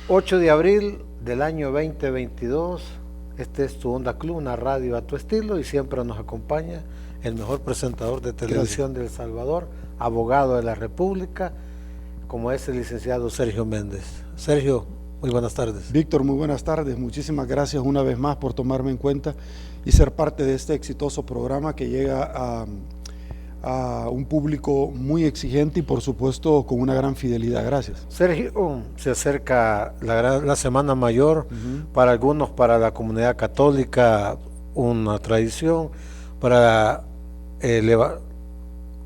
8 de abril del año 2022. Este es tu Onda Club, una radio a tu estilo, y siempre nos acompaña el mejor presentador de televisión de El Salvador, abogado de la República, como es el licenciado Sergio Méndez. Sergio, muy buenas tardes. Víctor, muy buenas tardes. Muchísimas gracias una vez más por tomarme en cuenta y ser parte de este exitoso programa que llega a un público muy exigente y por supuesto con una gran fidelidad. Gracias. Sergio, se acerca la Semana Mayor, para algunos, para la comunidad católica, una tradición, para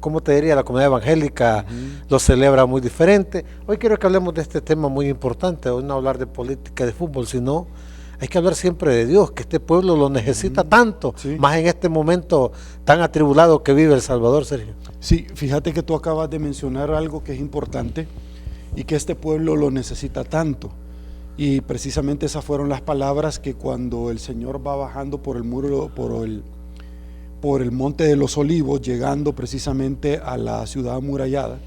¿cómo te diría? La comunidad evangélica lo celebra muy diferente. Hoy quiero que hablemos de este tema muy importante. Hoy no hablar de política, de fútbol, sino hay que hablar siempre de Dios, que este pueblo lo necesita tanto, más en este momento tan atribulado que vive El Salvador, Sergio. Sí, fíjate que tú acabas de mencionar algo que es importante y que este pueblo lo necesita tanto. Y precisamente esas fueron las palabras que cuando el Señor va bajando por el muro, por el Monte de los Olivos, llegando precisamente a la ciudad amurallada,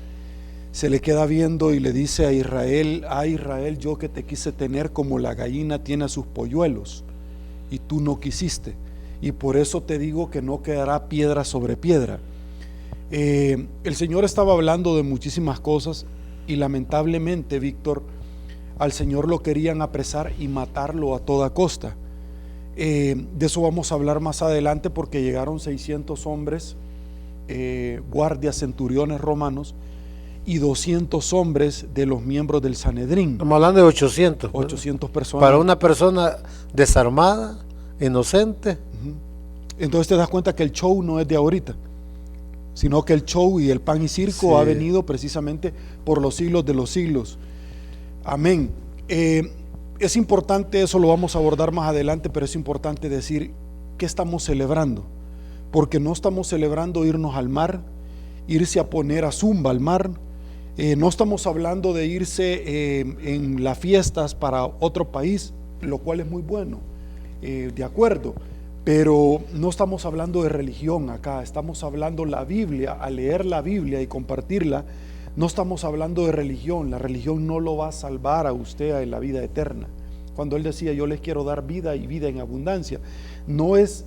se le queda viendo y le dice a Israel: yo que te quise tener como la gallina tiene a sus polluelos, y tú no quisiste, y por eso te digo que no quedará piedra sobre piedra. El Señor estaba hablando de muchísimas cosas y lamentablemente, Víctor, al Señor lo querían apresar y matarlo a toda costa. De eso vamos a hablar más adelante, porque llegaron 600 hombres, guardias, centuriones romanos, y 200 hombres de los miembros del Sanedrín. Estamos hablando de 800 personas. Para una persona desarmada, inocente. Entonces te das cuenta que el show no es de ahorita, sino que el show y el pan y circo ha venido precisamente por los siglos de los siglos. Amén. Es importante, eso lo vamos a abordar más adelante, pero es importante decir qué estamos celebrando, porque no estamos celebrando irnos al mar, irse a poner a zumba al mar. No estamos hablando de irse en las fiestas para otro país, lo cual es muy bueno, de acuerdo, pero no estamos hablando de religión acá. Estamos hablando la Biblia, al leer la Biblia y compartirla. No estamos hablando de religión. La religión no lo va a salvar a usted en la vida eterna. Cuando Él decía: yo les quiero dar vida y vida en abundancia, no es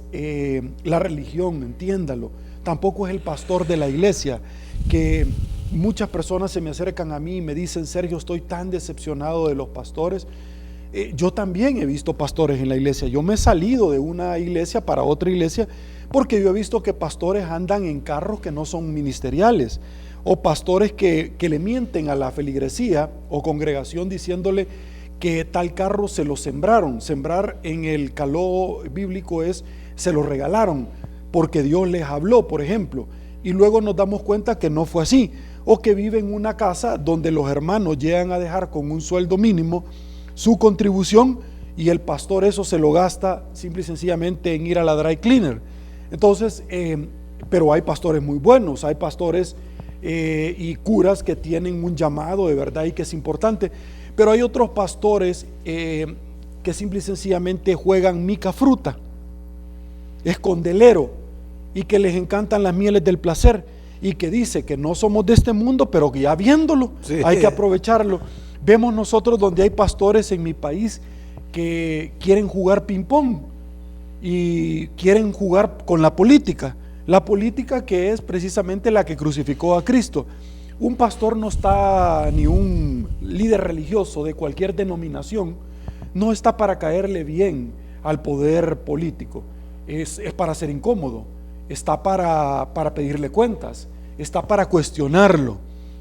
la religión, entiéndalo. Tampoco es el pastor de la iglesia, que muchas personas se me acercan a mí y me dicen: Sergio, estoy tan decepcionado de los pastores. Yo también he visto pastores en la iglesia. Yo me he salido de una iglesia para otra iglesia porque yo he visto que pastores andan en carros que no son ministeriales, o pastores que le mienten a la feligresía o congregación diciéndole que tal carro se lo sembraron. Sembrar en el caló bíblico es: se lo regalaron porque Dios les habló, por ejemplo, y luego nos damos cuenta que no fue así, o que vive en una casa donde los hermanos llegan a dejar con un sueldo mínimo su contribución, y el pastor eso se lo gasta simple y sencillamente en ir a la dry cleaner. Entonces, pero hay pastores muy buenos, hay pastores y curas que tienen un llamado de verdad y que es importante, pero hay otros pastores que simple y sencillamente juegan mica fruta, escondelero, y que les encantan las mieles del placer, y que dice que no somos de este mundo, pero que ya viéndolo hay que aprovecharlo. Vemos nosotros donde hay pastores en mi país que quieren jugar ping pong y quieren jugar con la política que es precisamente la que crucificó a Cristo. Un pastor no está, ni un líder religioso de cualquier denominación, no está para caerle bien al poder político, es para ser incómodo, está para pedirle cuentas, está para cuestionarlo,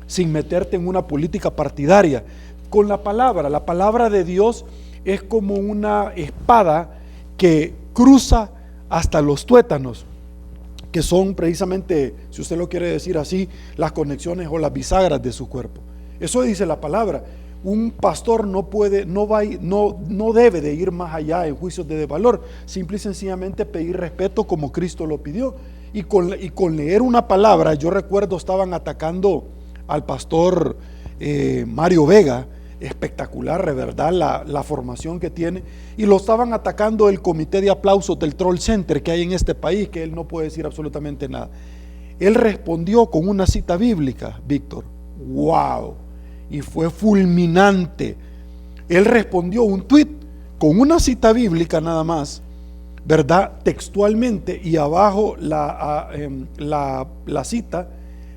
sin meterte en una política partidaria. Con la palabra de Dios es como una espada que cruza hasta los tuétanos, que son precisamente, si usted lo quiere decir así, las conexiones o las bisagras de su cuerpo. Eso dice la palabra. Un pastor no debe de ir más allá en juicios de desvalor, simple y sencillamente pedir respeto como Cristo lo pidió. Y con leer una palabra, yo recuerdo estaban atacando al pastor Mario Vega, espectacular, de verdad, la formación que tiene, y lo estaban atacando el comité de aplausos del Troll Center que hay en este país, que él no puede decir absolutamente nada. Él respondió con una cita bíblica, Víctor. ¡Wow! y fue fulminante. Él respondió un tuit con una cita bíblica nada más, ¿verdad? Textualmente, y abajo la cita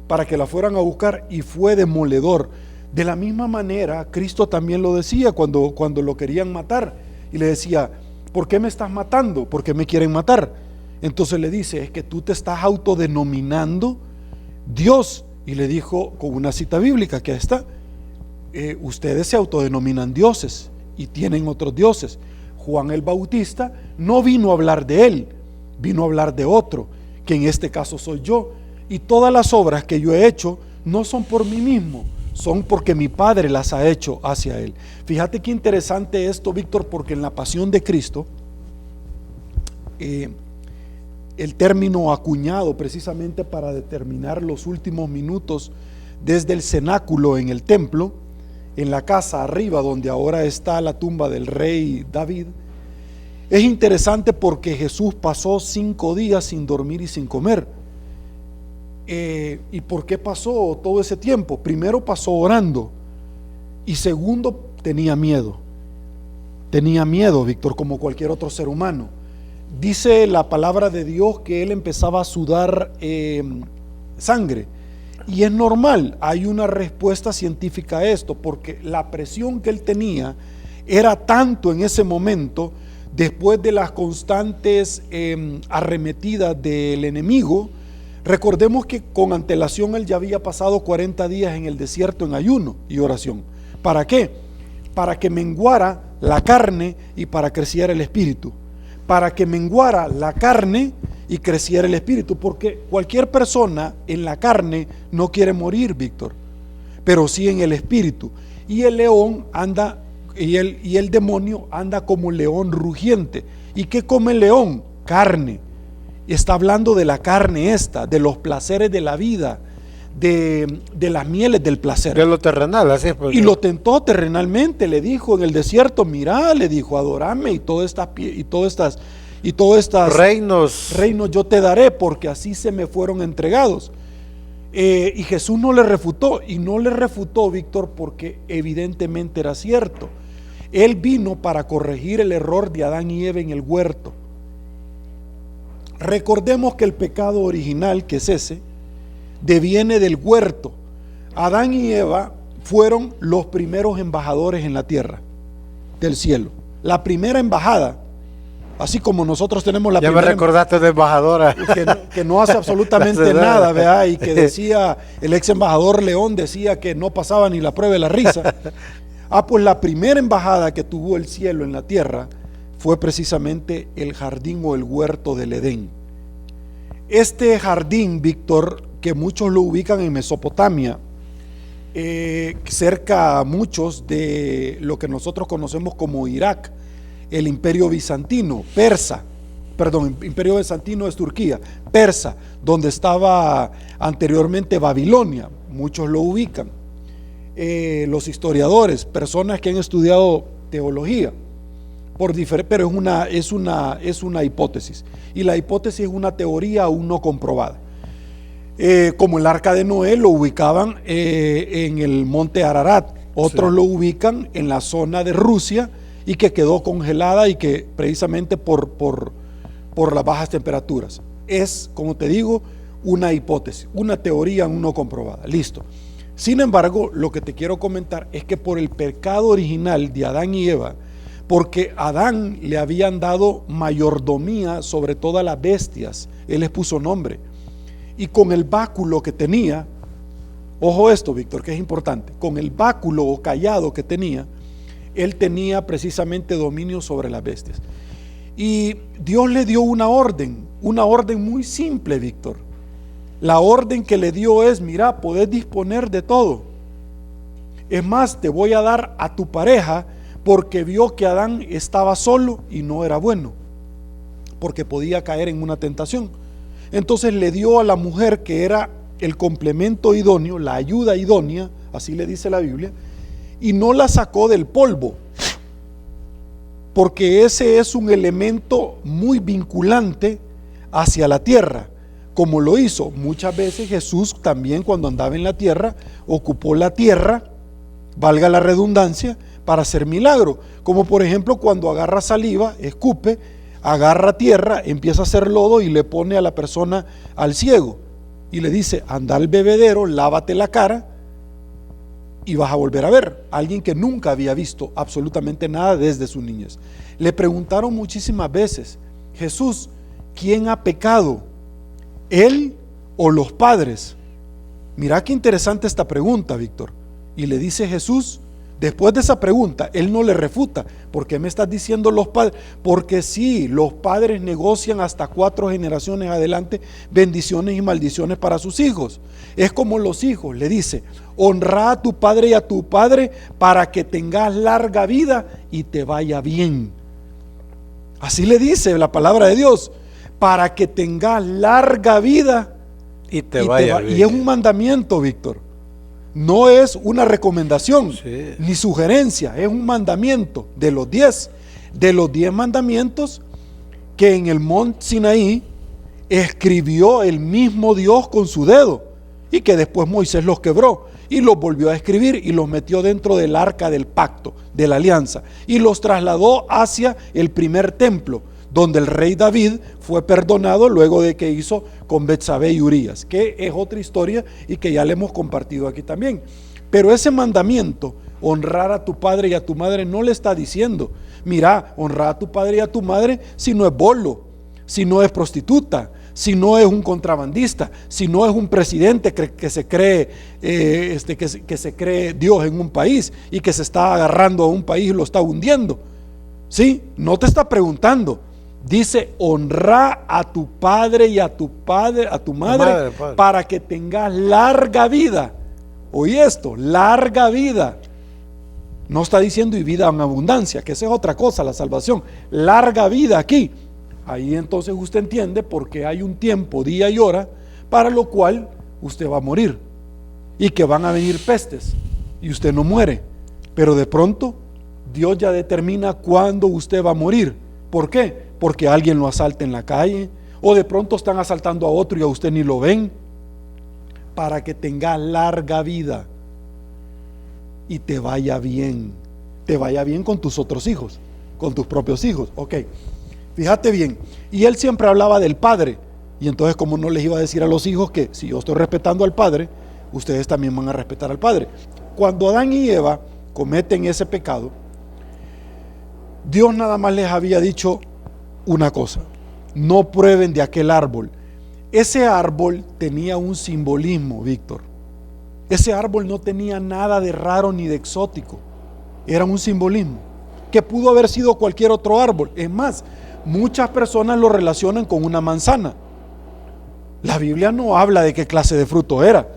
para que la fueran a buscar, y fue demoledor. De la misma manera, Cristo también lo decía cuando lo querían matar, y le decía: ¿por qué me estás matando? ¿Por qué me quieren matar? Entonces le dice: es que tú te estás autodenominando Dios. Y le dijo con una cita bíblica que está: ustedes se autodenominan dioses y tienen otros dioses. Juan el Bautista no vino a hablar de él, vino a hablar de otro, que en este caso soy yo. Y todas las obras que yo he hecho no son por mí mismo, son porque mi Padre las ha hecho hacia él. Fíjate qué interesante esto, Víctor, porque en la pasión de Cristo, el término acuñado precisamente para determinar los últimos minutos desde el cenáculo en el templo, en la casa arriba donde ahora está la tumba del rey David, es interesante porque Jesús pasó 5 días sin dormir y sin comer. ¿Y por qué pasó todo ese tiempo? Primero pasó orando, y segundo tenía miedo. Tenía miedo, Víctor, como cualquier otro ser humano. Dice la palabra de Dios que él empezaba a sudar sangre. Y es normal, hay una respuesta científica a esto, porque la presión que él tenía era tanto en ese momento, después de las constantes arremetidas del enemigo. Recordemos que con antelación él ya había pasado 40 días en el desierto en ayuno y oración. ¿Para qué? Para que menguara la carne y para creciera el espíritu. Para que menguara la carne y creciera el espíritu, porque cualquier persona en la carne no quiere morir, Víctor, pero sí en el espíritu. Y el león anda, y el demonio anda como león rugiente. ¿Y qué come el león? Carne. Está hablando de la carne esta, de los placeres de la vida, de las mieles del placer. De lo terrenal, así es. Y lo tentó terrenalmente, le dijo en el desierto: mira, le dijo, adorame y todos estos reinos yo te daré, porque así se me fueron entregados. Y Jesús no le refutó, y no le refutó, Víctor, porque evidentemente era cierto. Él vino para corregir el error de Adán y Eva en el huerto. Recordemos que el pecado original, que es ese, deviene del huerto. Adán y Eva fueron los primeros embajadores en la tierra del cielo. La primera embajada, así como nosotros tenemos la primera. Ya me recordaste de embajadora. Que no hace absolutamente nada, ¿verdad? Y que decía, el ex embajador León decía que no pasaba ni la prueba de la risa. Pues la primera embajada que tuvo el cielo en la tierra fue precisamente el jardín o el huerto del Edén. Este jardín, Víctor, que muchos lo ubican en Mesopotamia, cerca a muchos de lo que nosotros conocemos como Irak, el imperio bizantino, imperio bizantino es Turquía, persa, donde estaba anteriormente Babilonia, muchos lo ubican, los historiadores, personas que han estudiado teología, pero es una hipótesis, y la hipótesis es una teoría aún no comprobada. Como el arca de Noé lo ubicaban en el monte Ararat, otros lo ubican en la zona de Rusia y que quedó congelada y que precisamente por las bajas temperaturas. Es, como te digo, una hipótesis, una teoría aún no comprobada. Listo. Sin embargo, lo que te quiero comentar es que por el pecado original de Adán y Eva, porque a Adán le habían dado mayordomía sobre todas las bestias, él les puso nombre, y con el báculo que tenía, ojo esto, Víctor, que es importante, con el báculo o cayado que tenía, él tenía precisamente dominio sobre las bestias. Y Dios le dio una orden muy simple, Víctor. La orden que le dio es: mira, podés disponer de todo. Es más, te voy a dar a tu pareja, porque vio que Adán estaba solo y no era bueno, porque podía caer en una tentación. Entonces le dio a la mujer, que era el complemento idóneo, la ayuda idónea, así le dice la Biblia, y no la sacó del polvo, porque ese es un elemento muy vinculante hacia la tierra, como lo hizo muchas veces Jesús también cuando andaba en la tierra, ocupó la tierra valga la redundancia, para hacer milagro. Como por ejemplo cuando agarra saliva, escupe, agarra tierra, empieza a hacer lodo y le pone a la persona, al ciego, y le dice: anda al bebedero, lávate la cara y vas a volver a ver. Alguien que nunca había visto absolutamente nada desde su niñez. Le preguntaron muchísimas veces: Jesús, ¿quién ha pecado, él o los padres? Mira qué interesante esta pregunta, Víctor. Y le dice Jesús, después de esa pregunta, él no le refuta. ¿Por qué me estás diciendo los padres? Porque sí, los padres negocian hasta 4 generaciones adelante bendiciones y maldiciones para sus hijos. Es como los hijos, le dice: honra a tu padre y a tu padre para que tengas larga vida y te vaya bien. Así le dice la palabra de Dios, para que tengas larga vida y te vaya bien. Y es un mandamiento, Víctor. No es una recomendación, sí, ni sugerencia, es un mandamiento de los 10 mandamientos que en el monte Sinaí escribió el mismo Dios con su dedo, y que después Moisés los quebró y los volvió a escribir y los metió dentro del arca del pacto, de la alianza, y los trasladó hacia el primer templo, donde el rey David fue perdonado luego de que hizo con Betsabé y Urías, que es otra historia y que ya le hemos compartido aquí también. Pero ese mandamiento, honrar a tu padre y a tu madre, no le está diciendo: mira, honrar a tu padre y a tu madre si no es bolo, si no es prostituta, si no es un contrabandista, si no es un presidente que se cree que se cree Dios en un país y que se está agarrando a un país y lo está hundiendo. ¿Sí? No te está preguntando. Dice: honra a tu padre y a tu madre, para que tengas larga vida. Oye esto, larga vida. No está diciendo y vida en abundancia, que esa es otra cosa, la salvación. Larga vida aquí. Ahí entonces usted entiende por qué hay un tiempo, día y hora, para lo cual usted va a morir. Y que van a venir pestes y usted no muere. Pero de pronto Dios ya determina cuándo usted va a morir. ¿Por qué? Porque alguien lo asalta en la calle, o de pronto están asaltando a otro y a usted ni lo ven. Para que tengas larga vida y te vaya bien con tus otros hijos, con tus propios hijos. Ok, fíjate bien. Y él siempre hablaba del padre, y entonces, como no les iba a decir a los hijos que si yo estoy respetando al padre, ustedes también van a respetar al padre? Cuando Adán y Eva cometen ese pecado, Dios nada más les había dicho una cosa: no prueben de aquel árbol. Ese árbol tenía un simbolismo, Víctor. Ese árbol no tenía nada de raro ni de exótico. Era un simbolismo que pudo haber sido cualquier otro árbol. Es más, muchas personas lo relacionan con una manzana. La Biblia no habla de qué clase de fruto era.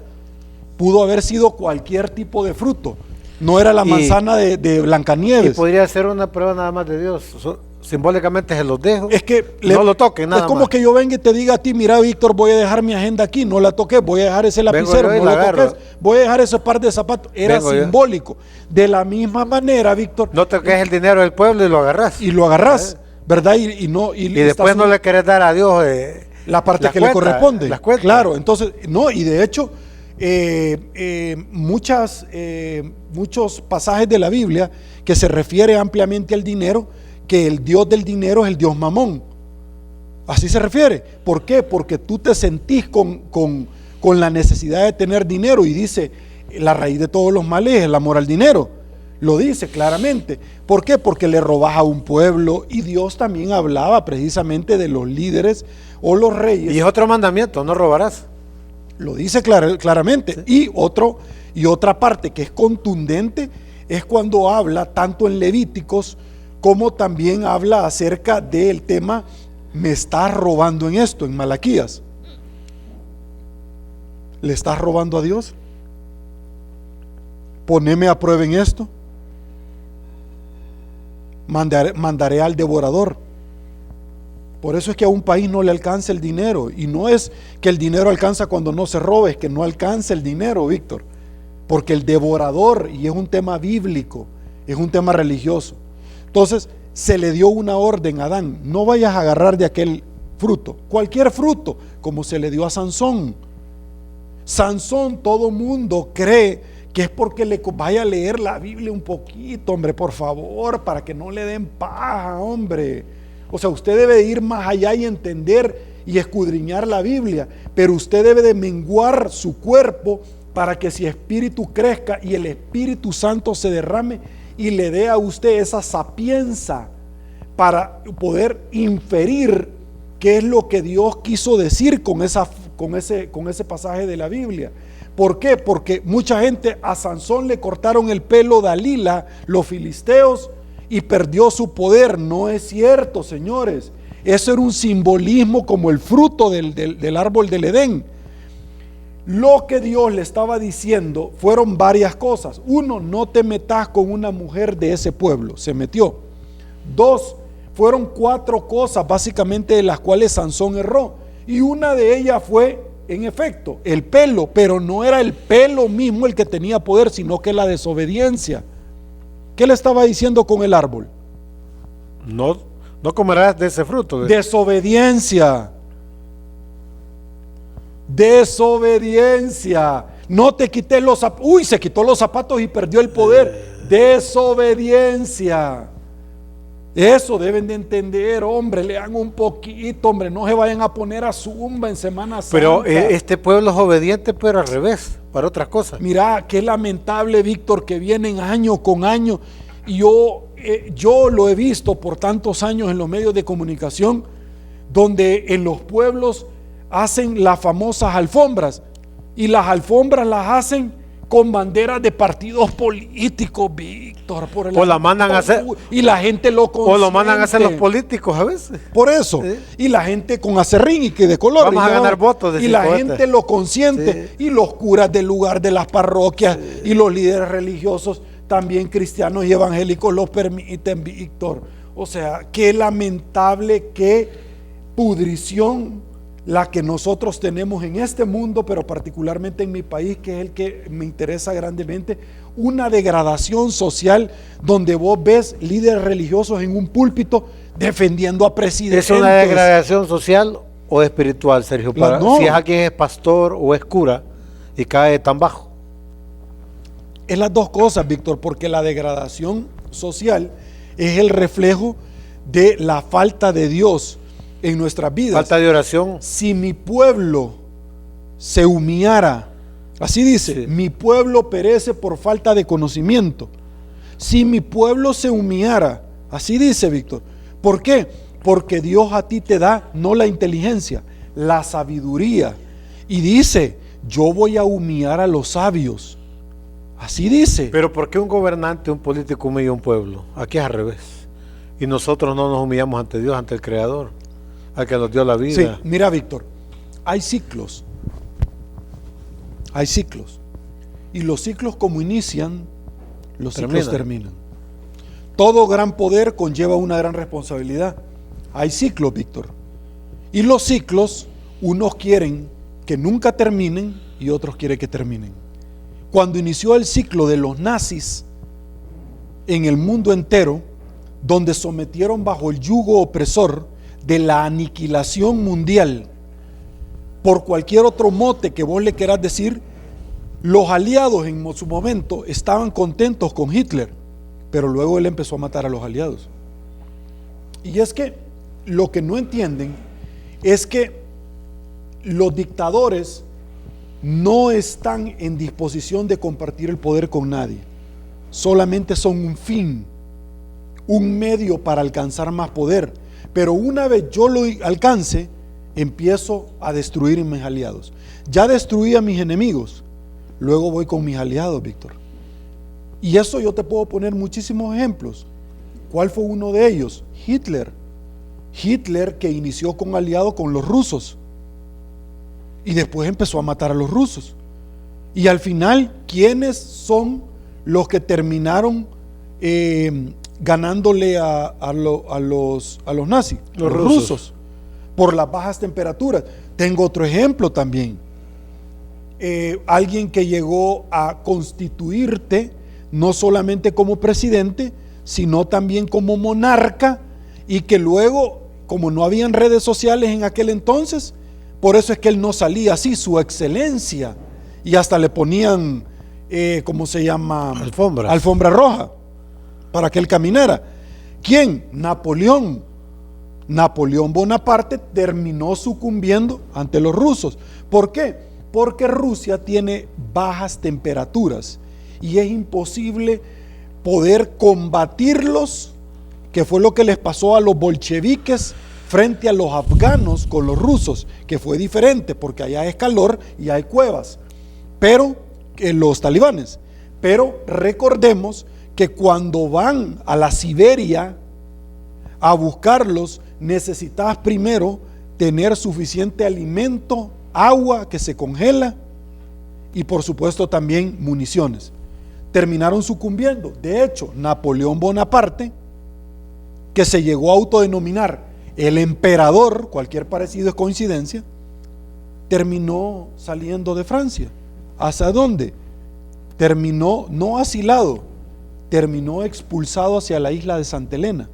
Pudo haber sido cualquier tipo de fruto. No era la manzana de Blancanieves. Y podría ser una prueba nada más de Dios. Simbólicamente se los dejo. Es que no lo toquen nada más. Es como que yo venga y te diga a ti: mira, Víctor, voy a dejar mi agenda aquí, no la toqué, voy a dejar ese lapicero, no lo toques, voy a dejar ese par de zapatos. Era simbólico. De la misma manera, Víctor, no toques el dinero del pueblo y lo agarrás. Y lo agarrás, ¿verdad? Y después no le querés dar a Dios la parte que le corresponde. Claro, entonces, no, y de hecho, muchos pasajes de la Biblia que se refiere ampliamente al dinero, que el Dios del dinero es el Dios Mamón. Así se refiere. ¿Por qué? Porque tú te sentís con la necesidad de tener dinero, y dice: la raíz de todos los males es el amor al dinero. Lo dice claramente. ¿Por qué? Porque le robás a un pueblo, y Dios también hablaba precisamente de los líderes o los reyes. Y es otro mandamiento: no robarás. Lo dice claramente. Sí. Y otra parte que es contundente es cuando habla tanto en Levíticos como también habla acerca del tema: me estás robando en esto, en Malaquías. ¿Le estás robando a Dios? Poneme a prueba en esto. Mandaré al devorador. Por eso es que a un país no le alcanza el dinero, y no es que el dinero alcanza cuando no se roba, es que no alcanza el dinero, Víctor, porque el devorador, y es un tema bíblico, es un tema religioso. Entonces se le dio una orden a Adán: no vayas a agarrar de aquel fruto, cualquier fruto, como se le dio a Sansón. Sansón, todo mundo cree que es porque le vaya a leer la Biblia un poquito, hombre, por favor, para que no le den paja, hombre. O sea, usted debe ir más allá y entender y escudriñar la Biblia, pero usted debe de menguar su cuerpo para que su espíritu crezca y el Espíritu Santo se derrame y le dé a usted esa sapienza para poder inferir qué es lo que Dios quiso decir con ese pasaje de la Biblia. ¿Por qué? Porque mucha gente, a Sansón le cortaron el pelo Dalila, los filisteos, y perdió su poder. No es cierto, señores. Eso era un simbolismo como el fruto del árbol del Edén. Lo que Dios le estaba diciendo fueron varias cosas. Uno, no te metas con una mujer de ese pueblo. Se metió. Dos, fueron 4 cosas básicamente de las cuales Sansón erró. Y una de ellas fue, en efecto, el pelo, pero no era el pelo mismo el que tenía poder, sino que la desobediencia. ¿Qué le estaba diciendo con el árbol? No comerás de ese fruto. Desobediencia. Desobediencia. No te quites los zapatos. Uy, se quitó los zapatos y perdió el poder. Desobediencia. Eso deben de entender, hombre. Lean un poquito, hombre. No se vayan a poner a zumba en Semana Santa. Pero este pueblo es obediente, pero al revés, para otras cosas. Mira, qué lamentable, Víctor, que vienen año con año. Y yo lo he visto por tantos años en los medios de comunicación, donde en los pueblos hacen las famosas alfombras, y las alfombras las hacen con banderas de partidos políticos, Víctor. O la mandan a hacer. Y la gente lo consiente. O lo mandan a hacer los políticos a veces. Por eso. ¿Sí? Y la gente con acerrín y que de color. Vamos a ganar votos. Y la gente lo consiente. Sí. Y los curas del lugar de las parroquias, sí, y los líderes religiosos, también cristianos y evangélicos, lo permiten, Víctor. O sea, qué lamentable, qué pudrición la que nosotros tenemos en este mundo, pero particularmente en mi país, que es el que me interesa grandemente. Una degradación social donde vos ves líderes religiosos en un púlpito defendiendo a presidentes. ¿Es una degradación social o espiritual, Sergio? No. Si es alguien es pastor o es cura y cae tan bajo. Es las dos cosas, Víctor, porque la degradación social es el reflejo de la falta de Dios en nuestras vidas. Falta de oración. Si mi pueblo se humillara, así dice, sí, mi pueblo perece por falta de conocimiento. Si mi pueblo se humillara, así dice, Víctor. ¿Por qué? Porque Dios a ti te da no la inteligencia, la sabiduría. Y dice, yo voy a humillar a los sabios. Así dice. Pero ¿por qué un gobernante, un político humilla a un pueblo? Aquí es al revés. Y nosotros no nos humillamos ante Dios, ante el Creador, al que nos dio la vida. Sí, mira, Víctor, hay ciclos. Hay ciclos. Y los ciclos como inician, los ciclos terminan. Todo gran poder conlleva una gran responsabilidad. Hay ciclos, Víctor. Y los ciclos, unos quieren que nunca terminen y otros quieren que terminen. Cuando inició el ciclo de los nazis en el mundo entero, donde sometieron bajo el yugo opresor de la aniquilación mundial, por cualquier otro mote que vos le querás decir, los aliados en su momento estaban contentos con Hitler, pero luego él empezó a matar a los aliados. Y es que lo que no entienden es que los dictadores no están en disposición de compartir el poder con nadie, solamente son un fin, un medio para alcanzar más poder. Pero una vez yo lo alcance, empiezo a destruir a mis aliados. Ya destruí a mis enemigos, luego voy con mis aliados, Víctor. Y eso yo te puedo poner muchísimos ejemplos. ¿Cuál fue uno de ellos? Hitler. Hitler, que inició con aliado con los rusos y después empezó a matar a los rusos. Y al final, ¿quiénes son los que terminaron ganándole a los nazis? Los rusos, por las bajas temperaturas. Tengo otro ejemplo también. Alguien que llegó a constituirte no solamente como presidente, sino también como monarca, y que luego, como no habían redes sociales en aquel entonces, por eso es que él no salía así, su excelencia, y hasta le ponían ¿cómo se llama? Alfombras. Alfombra roja, para que él caminara. ¿Quién? Napoleón. Napoleón Bonaparte terminó sucumbiendo ante los rusos. ¿Por qué? Porque Rusia tiene bajas temperaturas y es imposible poder combatirlos, que fue lo que les pasó a los bolcheviques frente a los afganos con los rusos, que fue diferente porque allá es calor y hay cuevas, pero los talibanes. Pero recordemos que cuando van a la Siberia a buscarlos, necesitas primero tener suficiente alimento, agua que se congela y por supuesto también municiones. Terminaron sucumbiendo. De hecho, Napoleón Bonaparte, que se llegó a autodenominar el emperador, cualquier parecido es coincidencia, terminó saliendo de Francia. ¿Hacia dónde? Terminó no asilado, terminó expulsado hacia la isla de Santa Elena.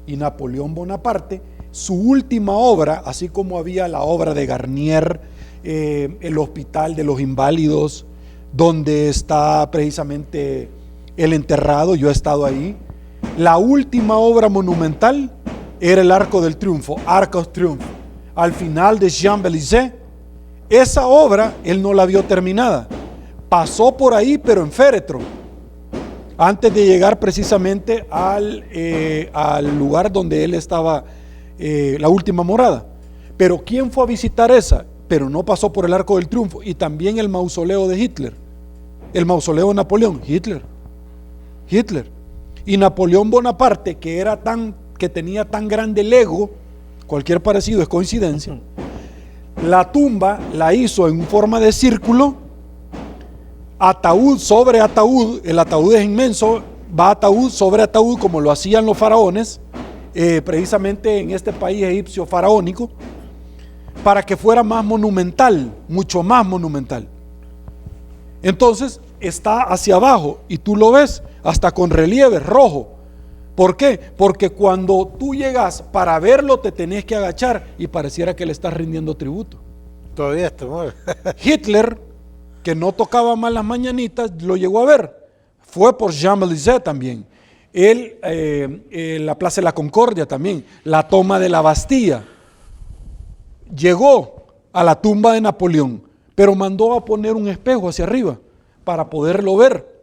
Y Napoleón Bonaparte, su última obra, así como había la obra de Garnier, el Hospital de los Inválidos, donde está precisamente el enterrado, yo he estado ahí, la última obra monumental era el Arco del Triunfo, Arc of Triumph, al final de Champs-Élysées. Esa obra él no la vio terminada, pasó por ahí pero en féretro, antes de llegar precisamente al lugar donde él estaba, la última morada. Pero ¿quién fue a visitar esa? Pero no pasó por el Arco del Triunfo. Y también el mausoleo de Hitler, el mausoleo de Napoleón, Hitler. Y Napoleón Bonaparte, que tenía tan grande el ego, cualquier parecido es coincidencia, la tumba la hizo en forma de círculo, ataúd sobre ataúd, el ataúd es inmenso, va ataúd sobre ataúd como lo hacían los faraones, precisamente en este país egipcio faraónico, para que fuera más monumental, mucho más monumental. Entonces está hacia abajo y tú lo ves hasta con relieve rojo. ¿Por qué? Porque cuando tú llegas para verlo te tenés que agachar y pareciera que le estás rindiendo tributo. Todavía está mal. Hitler, que no tocaba más las mañanitas, lo llegó a ver. Fue por Champs-Élysées también. La Plaza de la Concordia también. La toma de la Bastilla. Llegó a la tumba de Napoleón, pero mandó a poner un espejo hacia arriba para poderlo ver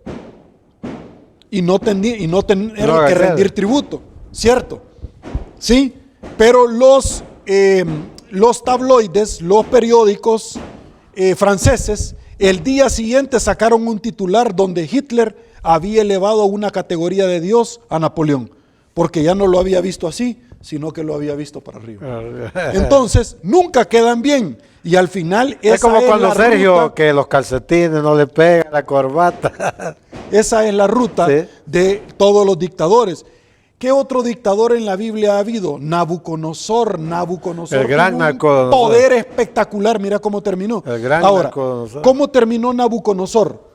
y no tener que rendir tributo, ¿cierto? Sí, pero los tabloides, los periódicos franceses, el día siguiente sacaron un titular donde Hitler había elevado a una categoría de Dios a Napoleón, porque ya no lo había visto así, sino que lo había visto para arriba. Entonces, nunca quedan bien. Y al final es como cuando Sergio, que los calcetines no le pegan la corbata. Esa es la ruta, ¿sí?, de todos los dictadores. ¿Qué otro dictador en la Biblia ha habido? Nabucodonosor. El gran Nabucodonosor. Poder espectacular, mira cómo terminó. El gran Ahora, Nabucodonosor. ¿cómo terminó Nabucodonosor?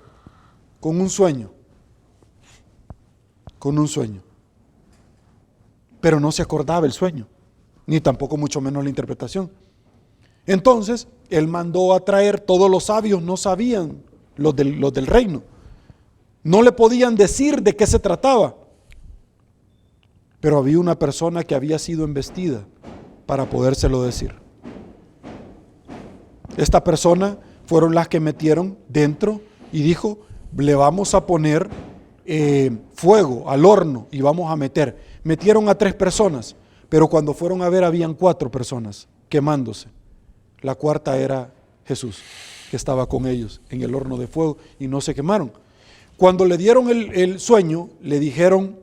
Con un sueño. Con un sueño. Pero no se acordaba el sueño, ni tampoco mucho menos la interpretación. Entonces, él mandó a traer, todos los sabios no sabían, los del reino. No le podían decir de qué se trataba. Pero había una persona que había sido embestida para podérselo decir. Esta persona fueron las que metieron dentro y dijo, le vamos a poner fuego al horno y vamos a meter. Metieron a 3 personas, pero cuando fueron a ver habían 4 personas quemándose. La cuarta era Jesús, que estaba con ellos en el horno de fuego y no se quemaron. Cuando le dieron el sueño, le dijeron,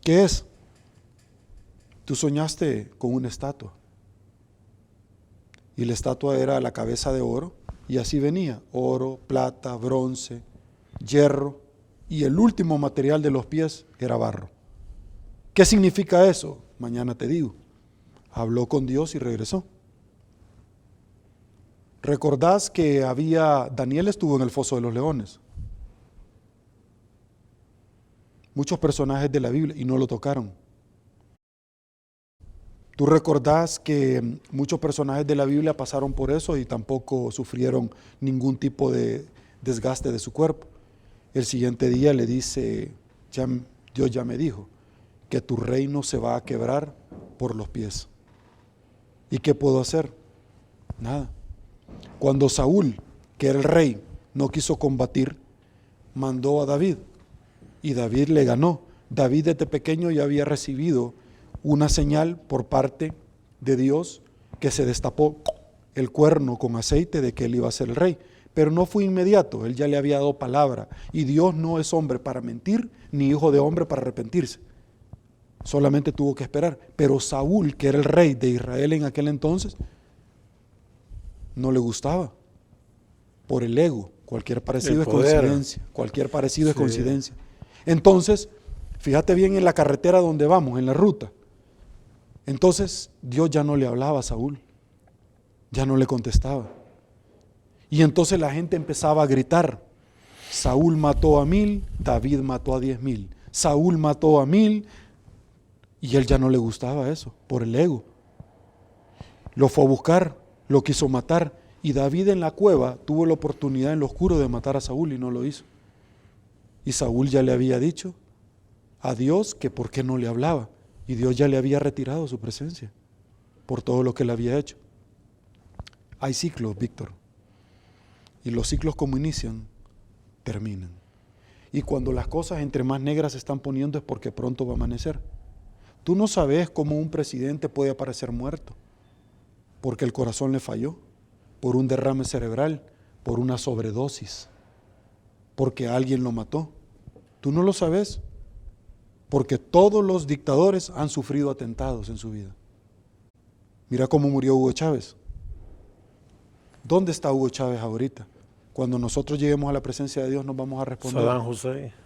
¿qué es? Tú soñaste con una estatua. Y la estatua era la cabeza de oro, y así venía, oro, plata, bronce, hierro, y el último material de los pies era barro. ¿Qué significa eso? Mañana te digo. Habló con Dios y regresó. ¿Recordás que Daniel estuvo en el foso de los leones? Muchos personajes de la Biblia y no lo tocaron. Tú recordás que muchos personajes de la Biblia pasaron por eso y tampoco sufrieron ningún tipo de desgaste de su cuerpo. El siguiente día le dice, Dios ya me dijo que tu reino se va a quebrar por los pies. ¿Y qué puedo hacer? Nada. Cuando Saúl, que era el rey, no quiso combatir, mandó a David y David le ganó. David desde pequeño ya había recibido una señal por parte de Dios que se destapó el cuerno con aceite de que él iba a ser el rey. Pero no fue inmediato, él ya le había dado palabra. Y Dios no es hombre para mentir, ni hijo de hombre para arrepentirse. Solamente tuvo que esperar. Pero Saúl, que era el rey de Israel en aquel entonces, no le gustaba. Por el ego, cualquier parecido es coincidencia. Cualquier parecido es coincidencia. Entonces, fíjate bien en la carretera donde vamos, en la ruta. Entonces, Dios ya no le hablaba a Saúl. Ya no le contestaba. Y entonces la gente empezaba a gritar, Saúl mató a 1000, David mató a 10,000. Saúl mató a 1000, y él ya no le gustaba eso, por el ego. Lo fue a buscar, lo quiso matar, y David en la cueva tuvo la oportunidad en lo oscuro de matar a Saúl y no lo hizo. Y Saúl ya le había dicho a Dios que por qué no le hablaba, y Dios ya le había retirado su presencia por todo lo que le había hecho. Hay ciclos, Víctor. Y los ciclos como inician, terminan. Y cuando las cosas entre más negras se están poniendo es porque pronto va a amanecer. Tú no sabes cómo un presidente puede aparecer muerto, porque el corazón le falló, por un derrame cerebral, por una sobredosis, porque alguien lo mató. Tú no lo sabes, porque todos los dictadores han sufrido atentados en su vida. Mira cómo murió Hugo Chávez. ¿Dónde está Hugo Chávez ahorita? Cuando nosotros lleguemos a la presencia de Dios nos vamos a responder.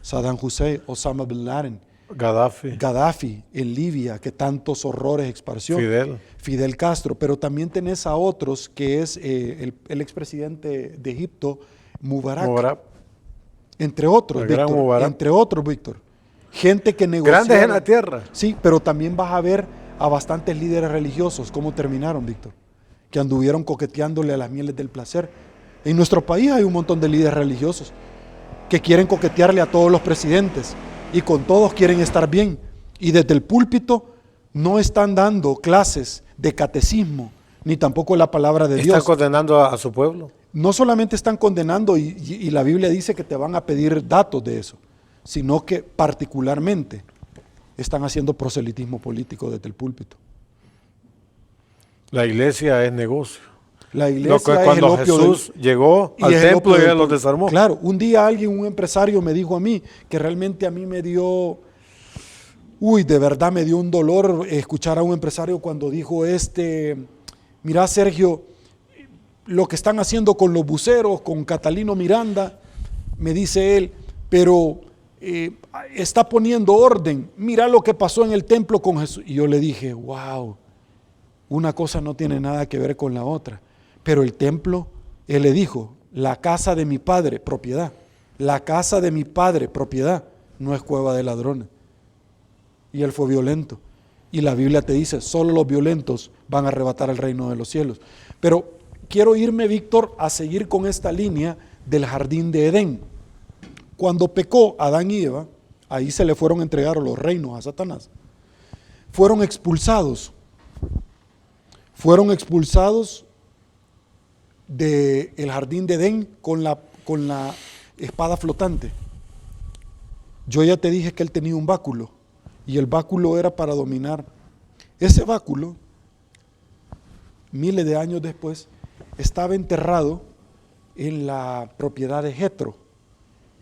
Saddam Hussein, Osama Bin Laden, Gaddafi en Libia, que tantos horrores esparció. Fidel Castro, pero también tenés a otros que es el expresidente de Egipto, Mubarak. Entre otros, Víctor. Gente que negoció. Grandes en la tierra. Sí, pero también vas a ver a bastantes líderes religiosos, cómo terminaron, Víctor, que anduvieron coqueteándole a las mieles del placer. En nuestro país hay un montón de líderes religiosos que quieren coquetearle a todos los presidentes y con todos quieren estar bien. Y desde el púlpito no están dando clases de catecismo, ni tampoco la palabra de Dios. ¿Están condenando a su pueblo? No solamente están condenando, y la Biblia dice que te van a pedir datos de eso, sino que particularmente están haciendo proselitismo político desde el púlpito. La iglesia es negocio. La iglesia es cuando Jesús llegó al templo y él los desarmó. Claro, un día un empresario me dijo a mí, que realmente a mí me dio, de verdad me dio un dolor escuchar a un empresario cuando dijo mira Sergio, lo que están haciendo con los buceros, con Catalino Miranda, me dice él, pero está poniendo orden, mira lo que pasó en el templo con Jesús. Y yo le dije, wow, una cosa no tiene nada que ver con la otra. Pero el templo, él le dijo, la casa de mi padre, propiedad. La casa de mi padre, propiedad, no es cueva de ladrones. Y él fue violento. Y la Biblia te dice, solo los violentos van a arrebatar el reino de los cielos. Pero quiero irme, Víctor, a seguir con esta línea del jardín de Edén. Cuando pecó Adán y Eva, ahí se le fueron a entregar los reinos a Satanás. Fueron expulsados del jardín de Edén con la espada flotante. Yo ya te dije que él tenía un báculo y el báculo era para dominar. Ese báculo, miles de años después, estaba enterrado en la propiedad de Jetro.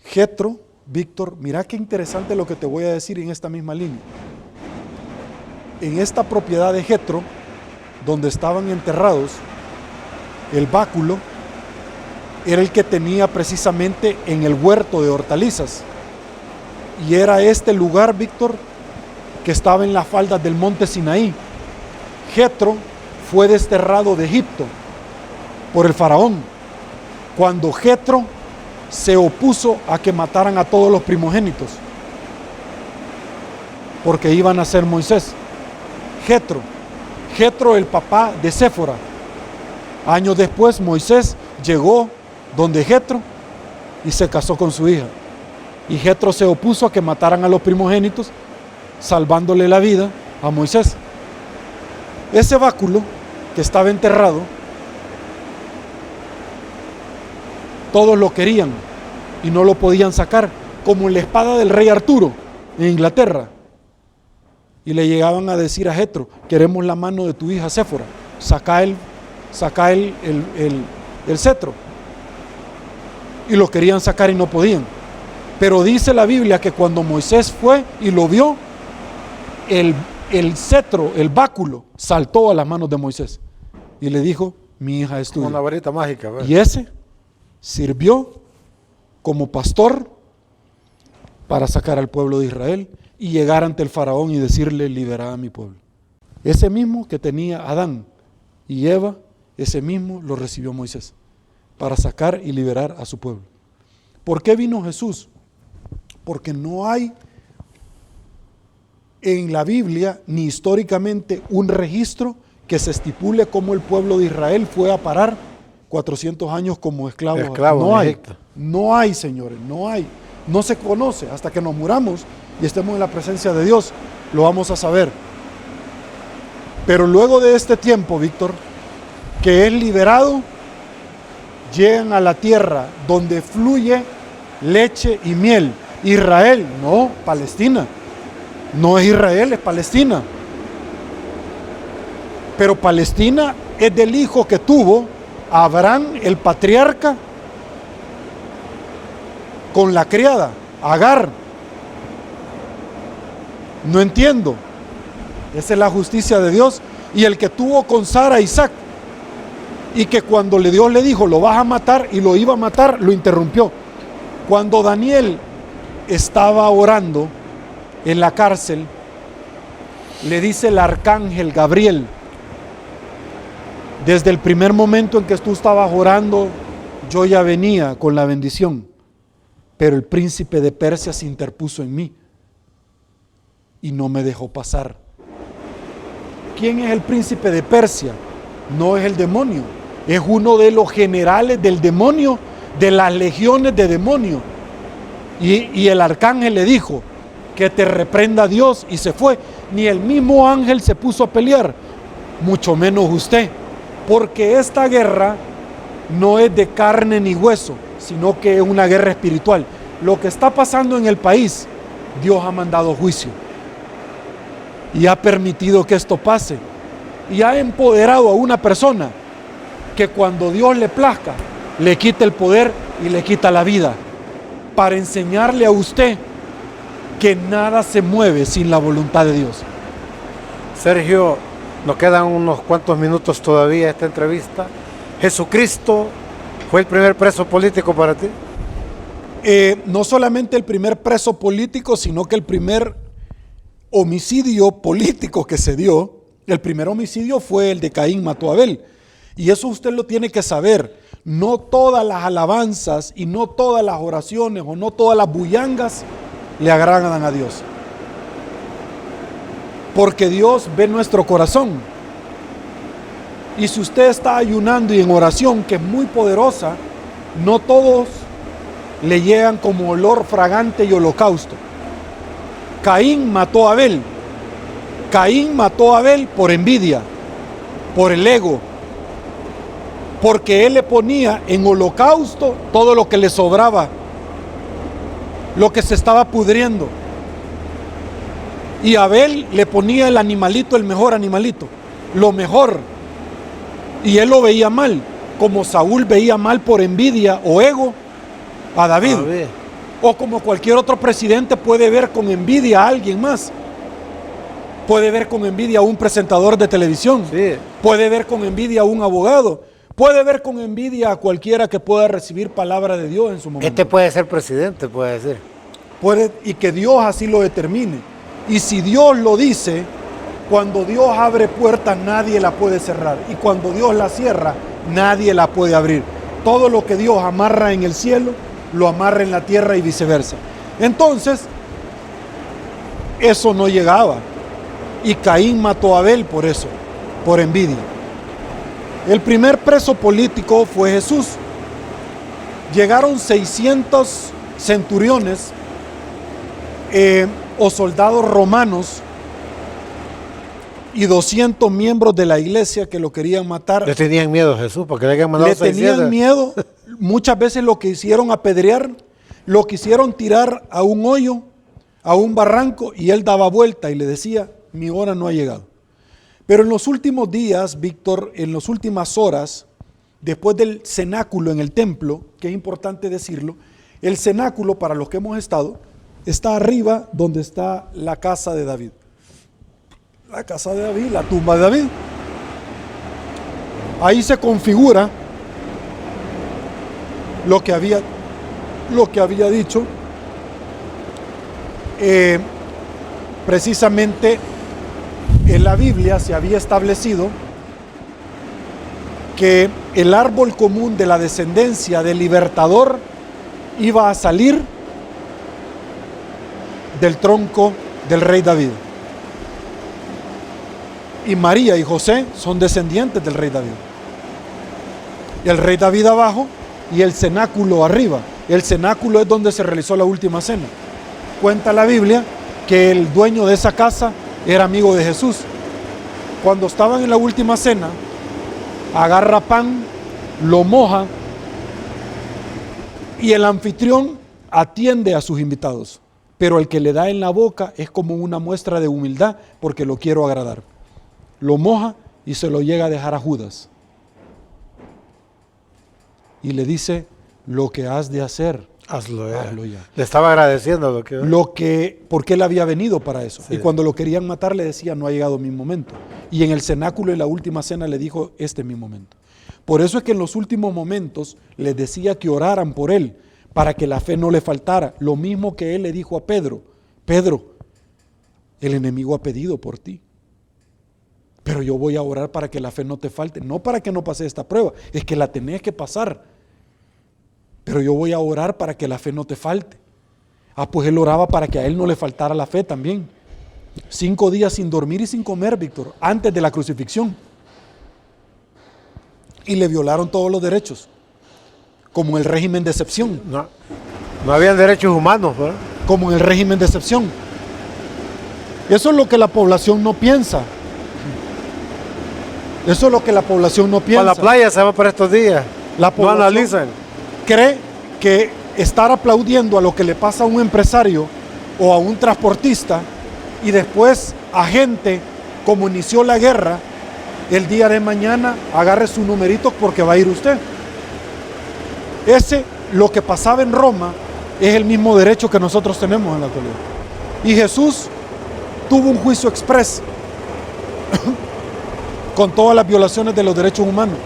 Jetro, Víctor, mira qué interesante lo que te voy a decir en esta misma línea. En esta propiedad de Jetro, donde estaban enterrados, el báculo era el que tenía precisamente en el huerto de hortalizas. Y era este lugar, Víctor, que estaba en las faldas del monte Sinaí. Jetro fue desterrado de Egipto por el faraón, cuando Jetro se opuso a que mataran a todos los primogénitos, porque iban a ser Moisés. Jetro, Jetro, el papá de Séfora. Años después, Moisés llegó donde Jetro y se casó con su hija. Y Jetro se opuso a que mataran a los primogénitos, salvándole la vida a Moisés. Ese báculo que estaba enterrado, todos lo querían y no lo podían sacar, como la espada del rey Arturo en Inglaterra. Y le llegaban a decir a Jetro: queremos la mano de tu hija Séfora, saca el cetro. Y lo querían sacar y no podían. Pero dice la Biblia que cuando Moisés fue y lo vio, el cetro, el báculo, saltó a las manos de Moisés y le dijo: mi hija es tuya. Una varita mágica, ¿verdad? Y ese sirvió como pastor para sacar al pueblo de Israel y llegar ante el faraón y decirle: libera a mi pueblo. Ese mismo que tenía Adán y Eva, ese mismo lo recibió Moisés para sacar y liberar a su pueblo. ¿Por qué vino Jesús? Porque no hay en la Biblia ni históricamente un registro que se estipule cómo el pueblo de Israel fue a parar 400 años como esclavos. No hay, señores, no hay. No se conoce. Hasta que nos muramos y estemos en la presencia de Dios, lo vamos a saber. Pero luego de este tiempo, Víctor, que es liberado, llegan a la tierra donde fluye leche y miel. Israel, no, Palestina. No es Israel, es Palestina. Pero Palestina es del hijo que tuvo Abraham, el patriarca, con la criada, Agar. No entiendo. Esa es la justicia de Dios. Y el que tuvo con Sara, Isaac. Y que cuando Dios le dijo: lo vas a matar, y lo iba a matar, lo interrumpió. Cuando Daniel estaba orando en la cárcel, le dice el arcángel Gabriel: desde el primer momento en que tú estabas orando, yo ya venía con la bendición, pero el príncipe de Persia se interpuso en mí y no me dejó pasar. ¿Quién es el príncipe de Persia? No es el demonio, es uno de los generales del demonio, de las legiones de demonios. Y el arcángel le dijo: que te reprenda Dios, y se fue. Ni el mismo ángel se puso a pelear, mucho menos usted, porque esta guerra no es de carne ni hueso, sino que es una guerra espiritual. Lo que está pasando en el país, Dios ha mandado juicio y ha permitido que esto pase, y ha empoderado a una persona que cuando Dios le plazca, le quita el poder y le quita la vida, para enseñarle a usted que nada se mueve sin la voluntad de Dios. Sergio, nos quedan unos cuantos minutos todavía de esta entrevista. ¿Jesucristo fue el primer preso político para ti? No solamente el primer preso político, sino que el primer homicidio político que se dio. El primer homicidio fue el de Caín mató a Abel. Y eso usted lo tiene que saber. No todas las alabanzas y no todas las oraciones o no todas las bullangas le agradan a Dios. Porque Dios ve nuestro corazón. Y si usted está ayunando y en oración, que es muy poderosa, no todos le llegan como olor fragante y holocausto. Caín mató a Abel. Caín mató a Abel por envidia, por el ego, porque él le ponía en holocausto todo lo que le sobraba, lo que se estaba pudriendo. Y Abel le ponía el animalito, el mejor animalito, lo mejor. Y él lo veía mal, como Saúl veía mal por envidia o ego a David. O como cualquier otro presidente puede ver con envidia a alguien más. Puede ver con envidia a un presentador de televisión. Sí. Puede ver con envidia a un abogado. Puede ver con envidia a cualquiera que pueda recibir palabra de Dios en su momento. Este puede ser presidente, puede ser. Y que Dios así lo determine. Y si Dios lo dice, cuando Dios abre puertas nadie la puede cerrar. Y cuando Dios la cierra, nadie la puede abrir. Todo lo que Dios amarra en el cielo, lo amarra en la tierra y viceversa. Entonces, eso no llegaba. Y Caín mató a Abel por eso. por envidia. El primer preso político fue Jesús. Llegaron 600 centuriones o soldados romanos y 200 miembros de la iglesia que lo querían matar. Le tenían miedo a Jesús porque le habían mandado Le tenían miedo. Muchas veces lo quisieron apedrear, lo quisieron tirar a un hoyo, a un barranco, y él daba vuelta y le decía: mi hora no ha llegado. Pero en los últimos días, Víctor, en las últimas horas, después del cenáculo en el templo, que es importante decirlo, el cenáculo, para los que hemos estado, está arriba donde está la casa de David. La casa de David, la tumba de David. Ahí se configura lo que había dicho. Precisamente en la Biblia se había establecido que el árbol común de la descendencia del libertador iba a salir del tronco del rey David. Y María y José son descendientes del rey David. El rey David abajo y el cenáculo arriba. El cenáculo es donde se realizó la última cena. Cuenta la Biblia que el dueño de esa casa era amigo de Jesús. Cuando estaban en la última cena, agarra pan, lo moja y el anfitrión atiende a sus invitados. Pero el que le da en la boca es como una muestra de humildad porque lo quiero agradar. Lo moja y se lo llega a dejar a Judas. Y le dice: lo que has de hacer, hazlo ya. Le estaba agradeciendo porque él había venido para eso. Sí. Y cuando lo querían matar le decía: no ha llegado mi momento. Y en el cenáculo en la última cena le dijo: este es mi momento. Por eso es que en los últimos momentos les decía que oraran por él, para que la fe no le faltara. Lo mismo que él le dijo a Pedro: Pedro, el enemigo ha pedido por ti, pero yo voy a orar para que la fe no te falte. No para que no pase esta prueba, es que la tenés que pasar. Pero yo voy a orar para que la fe no te falte. Pues él oraba para que a él no le faltara la fe también. 5 días sin dormir y sin comer, Víctor, antes de la crucifixión. Y le violaron todos los derechos, como el régimen de excepción. No habían derechos humanos, ¿verdad? Como en el régimen de excepción. Eso es lo que la población no piensa. Eso es lo que la población no piensa. Para la playa se va por estos días. No analizan. Cree que estar aplaudiendo a lo que le pasa a un empresario o a un transportista y después a gente como inició la guerra, el día de mañana agarre su numerito porque va a ir usted. Lo que pasaba en Roma es el mismo derecho que nosotros tenemos en la actualidad. Y Jesús tuvo un juicio exprés con todas las violaciones de los derechos humanos.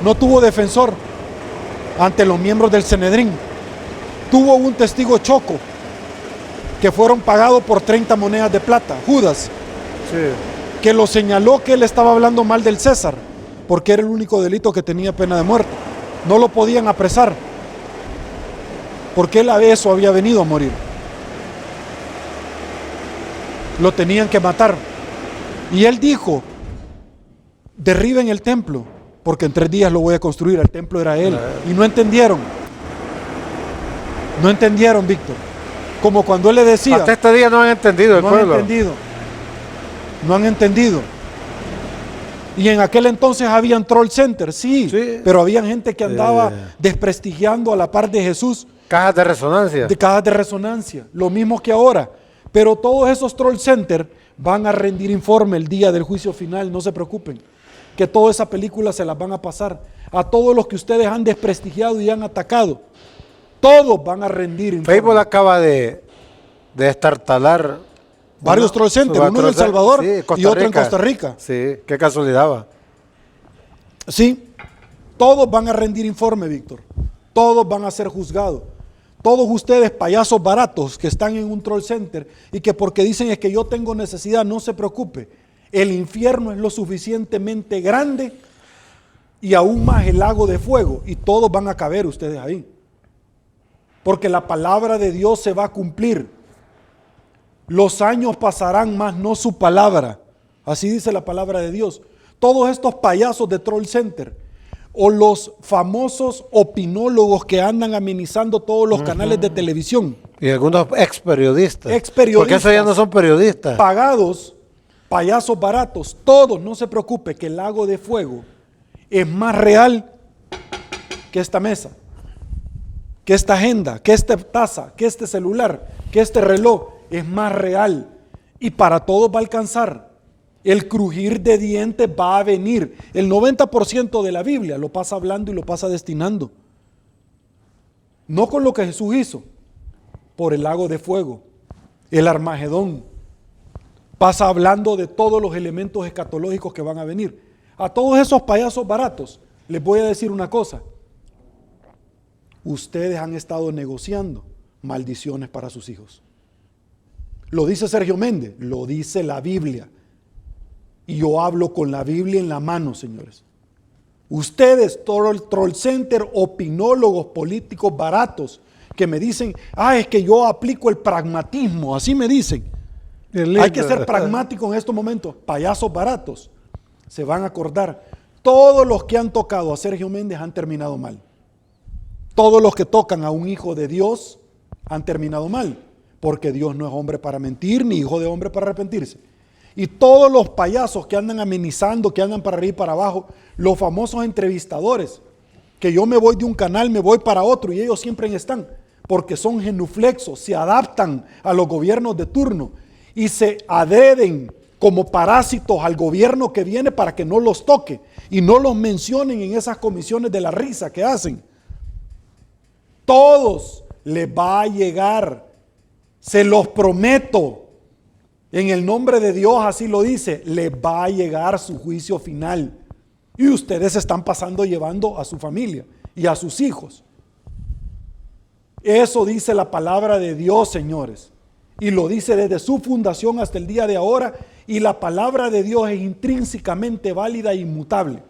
No tuvo defensor ante los miembros del Sanedrín. Tuvo un testigo choco que fueron pagados por 30 monedas de plata, Judas, sí, que lo señaló que él estaba hablando mal del César, porque era el único delito que tenía pena de muerte. No lo podían apresar, porque él a eso había venido a morir. Lo tenían que matar. Y él dijo: derriben el templo, porque en 3 días lo voy a construir. El templo era él. Y no entendieron. No entendieron, Víctor. Como cuando él le decía... Hasta este día no han entendido el pueblo. No han entendido. Y en aquel entonces habían troll centers, sí, pero había gente que andaba desprestigiando a la par de Jesús. Cajas de resonancia. Cajas de resonancia, lo mismo que ahora. Pero todos esos troll centers van a rendir informe el día del juicio final, no se preocupen. Que toda esa película se las van a pasar. A todos los que ustedes han desprestigiado y han atacado, todos van a rendir informe. Facebook acaba de estartalar varios troll centers, uno en El Salvador y otro en Costa Rica. Sí, qué casualidad va. Sí, todos van a rendir informe, Víctor. Todos van a ser juzgados. Todos ustedes, payasos baratos que están en un troll center y que porque dicen es que yo tengo necesidad, no se preocupe. El infierno es lo suficientemente grande y aún más el lago de fuego, y todos van a caber ustedes ahí. Porque la palabra de Dios se va a cumplir. Los años pasarán, mas no su palabra. Así dice la palabra de Dios. todos estos payasos de Troll Center o los famosos opinólogos que andan amenizando todos los canales de televisión. Y algunos ex periodistas. Porque esos ya no son periodistas. Pagados, payasos baratos, todos, no se preocupe que el lago de fuego es más real que esta mesa, que esta agenda, que esta taza, que este celular, que este reloj, es más real. Y para todos va a alcanzar. El crujir de dientes va a venir. El 90% de la Biblia lo pasa hablando y lo pasa destinando. No con lo que Jesús hizo, por el lago de fuego, el Armagedón. Pasa hablando de todos los elementos escatológicos que van a venir. A todos esos payasos baratos, les voy a decir una cosa. Ustedes han estado negociando maldiciones para sus hijos. Lo dice Sergio Méndez, lo dice la Biblia. Y yo hablo con la Biblia en la mano, señores. Ustedes, Troll Center, opinólogos políticos baratos, que me dicen, es que yo aplico el pragmatismo, así me dicen. Hay que ser pragmático en estos momentos. Payasos baratos, se van a acordar. Todos los que han tocado a Sergio Méndez han terminado mal. Todos los que tocan a un hijo de Dios han terminado mal, porque Dios no es hombre para mentir, ni hijo de hombre para arrepentirse. Y todos los payasos que andan amenizando, que andan para arriba y para abajo, los famosos entrevistadores, que yo me voy de un canal, me voy para otro y ellos siempre están, porque son genuflexos, se adaptan a los gobiernos de turno y se adheren como parásitos al gobierno que viene para que no los toque y no los mencionen en esas comisiones de la risa que hacen. Todos les va a llegar, se los prometo. En el nombre de Dios, así lo dice, les va a llegar su juicio final. Y ustedes están pasando llevando a su familia y a sus hijos. Eso dice la palabra de Dios, señores. Y lo dice desde su fundación hasta el día de ahora. Y la palabra de Dios es intrínsecamente válida e inmutable.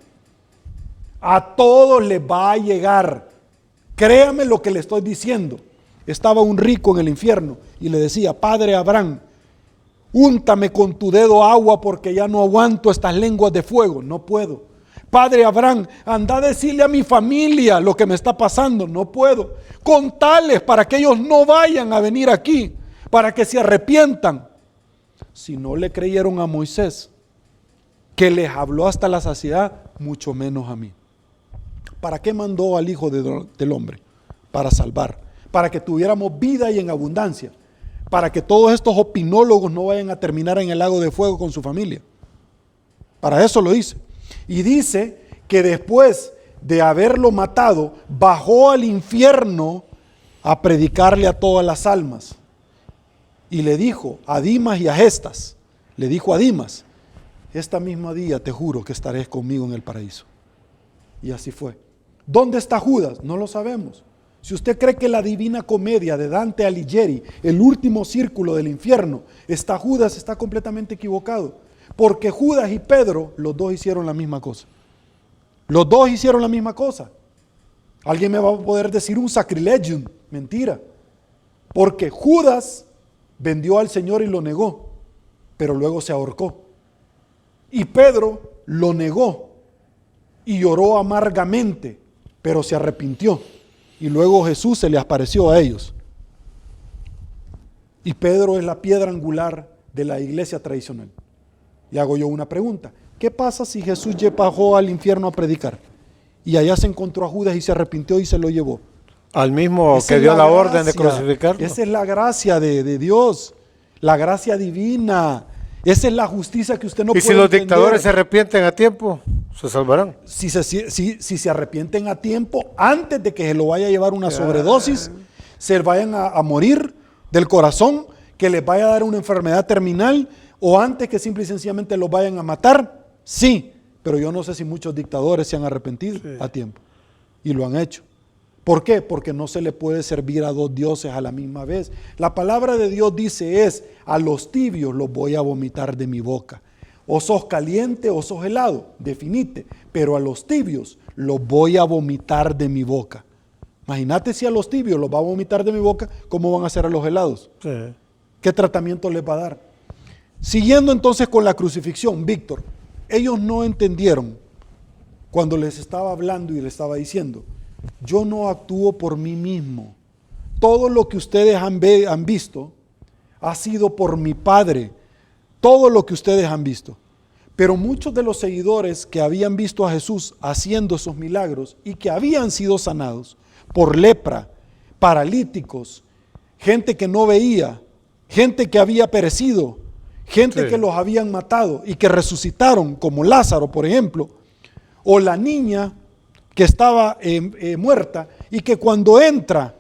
A todos les va a llegar. Créame lo que le estoy diciendo. Estaba un rico en el infierno y le decía, Padre Abraham, úntame con tu dedo agua porque ya no aguanto estas lenguas de fuego. No puedo. Padre Abraham, anda a decirle a mi familia lo que me está pasando. No puedo. Contales para que ellos no vayan a venir aquí, para que se arrepientan. Si no le creyeron a Moisés, que les habló hasta la saciedad, mucho menos a mí. ¿Para qué mandó al Hijo del Hombre? Para salvar, para que tuviéramos vida y en abundancia. Para que todos estos opinólogos no vayan a terminar en el lago de fuego con su familia. Para eso lo dice. Y dice que después de haberlo matado, bajó al infierno a predicarle a todas las almas. Y le dijo a Dimas y a Gestas, le dijo a Dimas, esta misma día te juro que estarás conmigo en el paraíso. Y así fue. ¿Dónde está Judas? No lo sabemos. Si usted cree que la Divina Comedia de Dante Alighieri, el último círculo del infierno, está Judas, está completamente equivocado. Porque Judas y Pedro, los dos hicieron la misma cosa. Los dos hicieron la misma cosa. Alguien me va a poder decir un sacrilegio. Mentira. Porque Judas vendió al Señor y lo negó, pero luego se ahorcó. Y Pedro lo negó y lloró amargamente, pero se arrepintió. Y luego Jesús se le apareció a ellos. Y Pedro es la piedra angular de la iglesia tradicional. Y hago yo una pregunta. ¿Qué pasa si Jesús bajó al infierno a predicar? Y allá se encontró a Judas y se arrepintió y se lo llevó. Al mismo que dio la orden de crucificarlo. Esa es la gracia de Dios. La gracia divina. Esa es la justicia que usted no puede entender. Y si los dictadores se arrepienten a tiempo, se salvarán. Si se arrepienten a tiempo, antes de que se lo vaya a llevar una sobredosis, se vayan a morir del corazón, que les vaya a dar una enfermedad terminal, o antes que simple y sencillamente los vayan a matar, sí. Pero yo no sé si muchos dictadores se han arrepentido a tiempo. Y lo han hecho. ¿Por qué? Porque no se le puede servir a dos dioses a la misma vez. La palabra de Dios dice a los tibios los voy a vomitar de mi boca. O sos caliente o sos helado, definite. Pero a los tibios los voy a vomitar de mi boca. Imagínate si a los tibios los va a vomitar de mi boca, ¿cómo van a ser a los helados? Sí. ¿Qué tratamiento les va a dar? Siguiendo entonces con la crucifixión, Víctor, ellos no entendieron cuando les estaba hablando y les estaba diciendo, yo no actúo por mí mismo. Todo lo que ustedes han visto ha sido por mi Padre. Todo lo que ustedes han visto. Pero muchos de los seguidores que habían visto a Jesús haciendo esos milagros y que habían sido sanados por lepra, paralíticos, gente que no veía, gente que había perecido, gente que los habían matado y que resucitaron, como Lázaro, por ejemplo, o la niña que estaba muerta y que cuando entra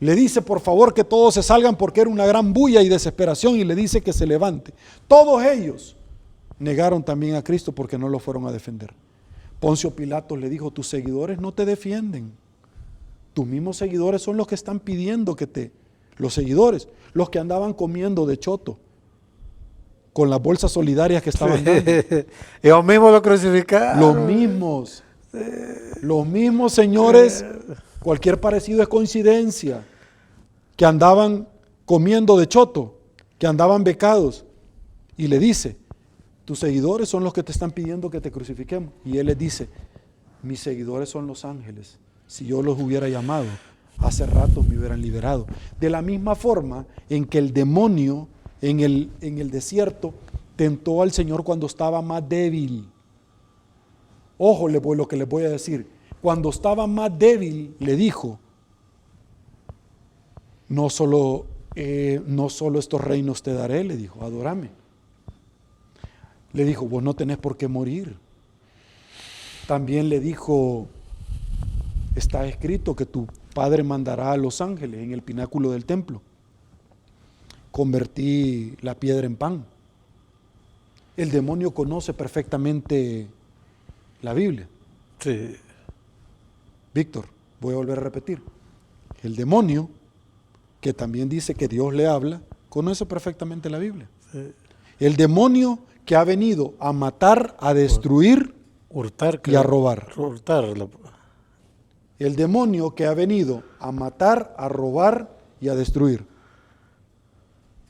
le dice por favor que todos se salgan porque era una gran bulla y desesperación y le dice que se levante. Todos ellos negaron también a Cristo porque no lo fueron a defender. Poncio Pilatos le dijo, tus seguidores no te defienden. Tus mismos seguidores son los que están pidiendo los seguidores, los que andaban comiendo de choto, con las bolsas solidarias que estaban dando. Ellos mismos lo crucificaron. Los mismos señores, cualquier parecido es coincidencia, que andaban comiendo de choto, que andaban becados. Y le dice, tus seguidores son los que te están pidiendo que te crucifiquemos. Y él les dice, mis seguidores son los ángeles. Si yo los hubiera llamado, hace rato me hubieran liberado. De la misma forma en que el demonio en el desierto tentó al Señor cuando estaba más débil. Ojo lo que les voy a decir. Cuando estaba más débil, le dijo, no solo estos reinos te daré, le dijo, adórame. Le dijo, vos no tenés por qué morir. También le dijo, está escrito que tu Padre mandará a los ángeles en el pináculo del templo. Convertí la piedra en pan. El demonio conoce perfectamente la Biblia. Sí. Víctor, voy a volver a repetir. El demonio, que también dice que Dios le habla, conoce perfectamente la Biblia. Sí. El demonio que ha venido a matar, a destruir hurtar, y a robar. Hurtar. El demonio que ha venido a matar, a robar y a destruir.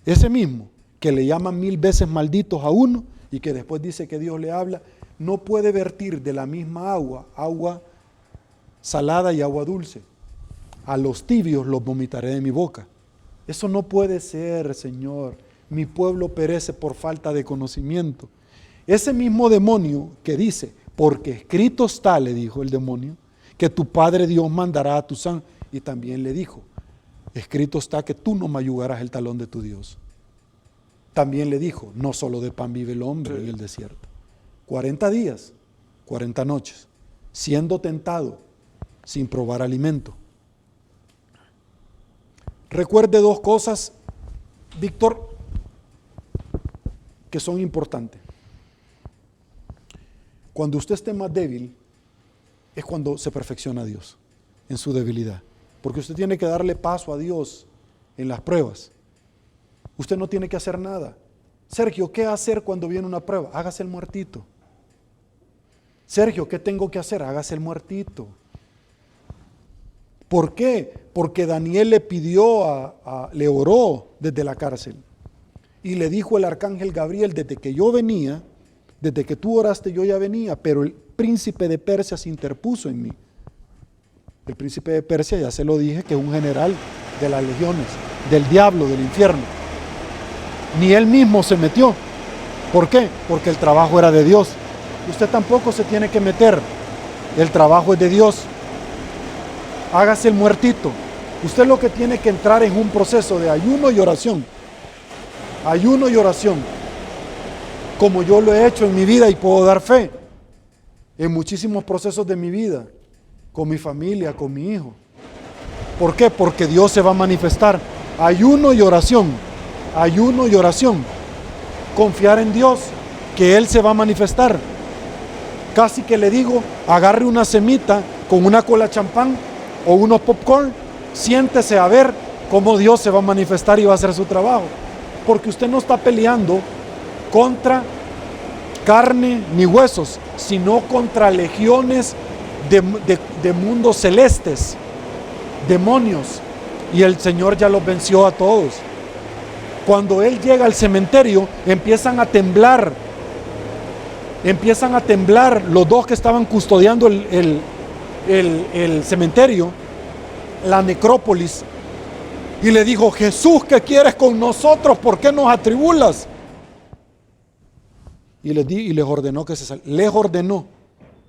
Ese mismo que le llaman 1000 veces malditos a uno y que después dice que Dios le habla, no puede vertir de la misma agua salada y agua dulce. A los tibios los vomitaré de mi boca. Eso no puede ser, Señor. Mi pueblo perece por falta de conocimiento. Ese mismo demonio que dice, porque escrito está, le dijo el demonio, que tu Padre Dios mandará a tus ángeles. Y también le dijo, escrito está que tú no mayugarás el talón de tu Dios. También le dijo, no solo de pan vive el hombre en el desierto. 40 días, 40 noches, siendo tentado, sin probar alimento. Recuerde dos cosas, Víctor, que son importantes. Cuando usted esté más débil, es cuando se perfecciona a Dios en su debilidad. Porque usted tiene que darle paso a Dios en las pruebas. Usted no tiene que hacer nada. Sergio, ¿qué hacer cuando viene una prueba? Hágase el muertito. Sergio, ¿qué tengo que hacer? Hágase el muertito. ¿Por qué? Porque Daniel le pidió, le oró desde la cárcel. Y le dijo el arcángel Gabriel, desde que yo venía, desde que tú oraste yo ya venía, pero el príncipe de Persia se interpuso en mí. El príncipe de Persia, ya se lo dije, que es un general de las legiones, del diablo, del infierno. Ni él mismo se metió. ¿Por qué? Porque el trabajo era de Dios. Usted tampoco se tiene que meter. El trabajo es de Dios. Hágase el muertito. Usted lo que tiene que entrar es un proceso de ayuno y oración. Ayuno y oración. Como yo lo he hecho en mi vida y puedo dar fe. En muchísimos procesos de mi vida. Con mi familia, con mi hijo. ¿Por qué? Porque Dios se va a manifestar. Ayuno y oración. Ayuno y oración. Confiar en Dios, que Él se va a manifestar. Casi que le digo, agarre una semita con una cola champán o unos popcorn, siéntese a ver cómo Dios se va a manifestar y va a hacer su trabajo. Porque usted no está peleando contra carne ni huesos, sino contra legiones de mundos celestes, demonios, y el Señor ya los venció a todos. Cuando Él llega al cementerio, empiezan a temblar empiezan a temblar los dos que estaban custodiando el cementerio, la necrópolis, y le dijo: Jesús, ¿qué quieres con nosotros? ¿Por qué nos atribulas? Y les ordenó que se salieran. Les ordenó,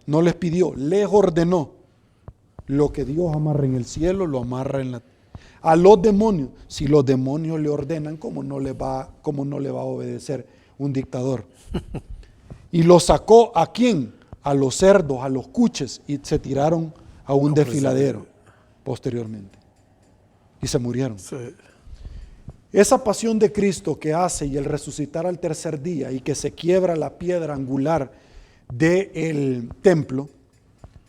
no les pidió, les ordenó. Lo que Dios amarra en el cielo, lo amarra en la tierra. A los demonios, si los demonios le ordenan, ¿cómo no le va a obedecer un dictador? Y lo sacó ¿a quién? A los cerdos, a los cuches, y se tiraron a un desfiladero posteriormente. Y se murieron. Sí. Esa pasión de Cristo que hace y el resucitar al tercer día y que se quiebra la piedra angular del templo,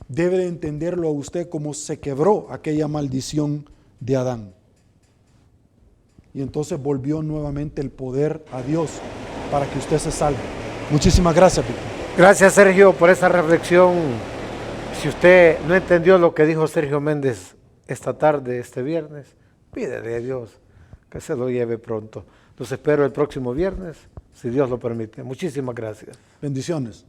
debe de entenderlo a usted como se quebró aquella maldición de Adán. Y entonces volvió nuevamente el poder a Dios para que usted se salve. Muchísimas gracias, Víctor. Gracias, Sergio, por esa reflexión. Si usted no entendió lo que dijo Sergio Méndez esta tarde, este viernes, pídele a Dios que se lo lleve pronto. Los espero el próximo viernes, si Dios lo permite. Muchísimas gracias. Bendiciones.